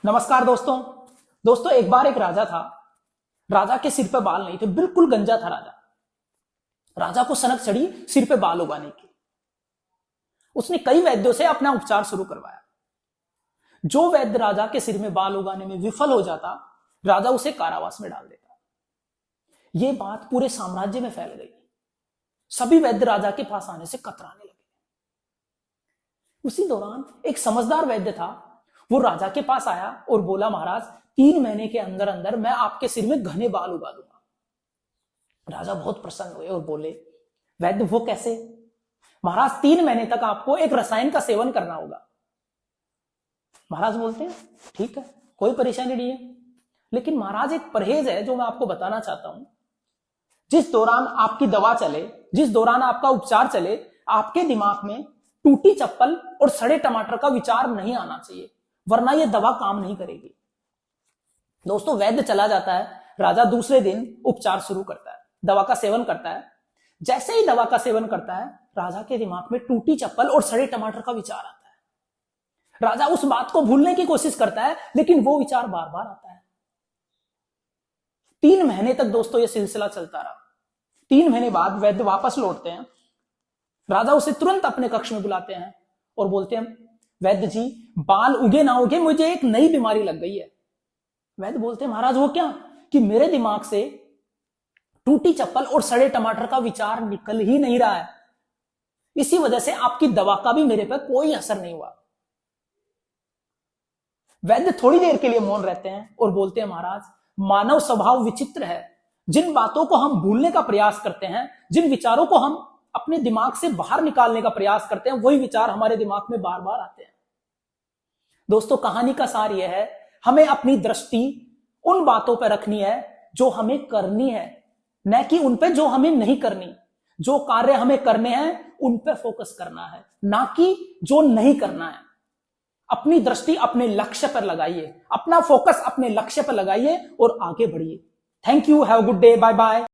नमस्कार दोस्तों। एक बार एक राजा था। राजा के सिर पे बाल नहीं थे, बिल्कुल गंजा था राजा। राजा को सनक चढ़ी सिर पे बाल उगाने की। उसने कई वैद्यों से अपना उपचार शुरू करवाया। जो वैद्य राजा के सिर में बाल उगाने में विफल हो जाता, राजा उसे कारावास में डाल देता। यह बात पूरे साम्राज्य में फैल गई। सभी वैद्य राजा के पास आने से कतराने लगे। उसी दौरान एक समझदार वैद्य था। वो राजा के पास आया और बोला, महाराज 3 महीने के अंदर अंदर मैं आपके सिर में घने बाल उगा दूंगा। राजा बहुत प्रसन्न हुए और बोले, वैद्य वो कैसे? महाराज 3 महीने तक आपको एक रसायन का सेवन करना होगा। महाराज बोलते हैं, ठीक है, कोई परेशानी नहीं है, लेकिन महाराज एक परहेज है जो मैं आपको बताना चाहता हूं। जिस दौरान आपकी दवा चले, जिस दौरान आपका उपचार चले, आपके दिमाग में टूटी चप्पल और सड़े टमाटर का विचार नहीं आना चाहिए, वरना यह दवा काम नहीं करेगी। दोस्तों, वैद्य चला जाता है। राजा दूसरे दिन उपचार शुरू करता है, दवा का सेवन करता है। जैसे ही दवा का सेवन करता है, राजा के दिमाग में टूटी चप्पल और सड़े टमाटर का विचार आता है। राजा उस बात को भूलने की कोशिश करता है, लेकिन वो विचार बार बार आता है। 3 महीने तक दोस्तों यह सिलसिला चलता रहा। 3 महीने बाद वैद्य वापस लौटते हैं। राजा उसे तुरंत अपने कक्ष में बुलाते हैं और बोलते हैं, वैद्य जी, बाल उगे ना उगे, मुझे एक नई बीमारी लग गई है। वैद्य बोलते हैं, महाराज वो क्या? कि मेरे दिमाग से टूटी चप्पल और सड़े टमाटर का विचार निकल ही नहीं रहा है। इसी वजह से आपकी दवा का भी मेरे पर कोई असर नहीं हुआ। वैद्य थोड़ी देर के लिए मौन रहते हैं और बोलते हैं, महाराज मानव स्वभाव विचित्र है। जिन बातों को हम भूलने का प्रयास करते हैं, जिन विचारों को हम अपने दिमाग से बाहर निकालने का प्रयास करते हैं, वही विचार हमारे दिमाग में बार बार आते हैं। दोस्तों, कहानी का सार यह है, हमें अपनी दृष्टि उन बातों पर रखनी है जो हमें करनी है, न कि उन पे जो हमें नहीं करनी। जो कार्य हमें करने हैं उन पे फोकस करना है, ना कि जो नहीं करना है। अपनी दृष्टि अपने लक्ष्य पर लगाइए, अपना फोकस अपने लक्ष्य पर लगाइए और आगे बढ़िए। Thank you, have a good day, bye bye.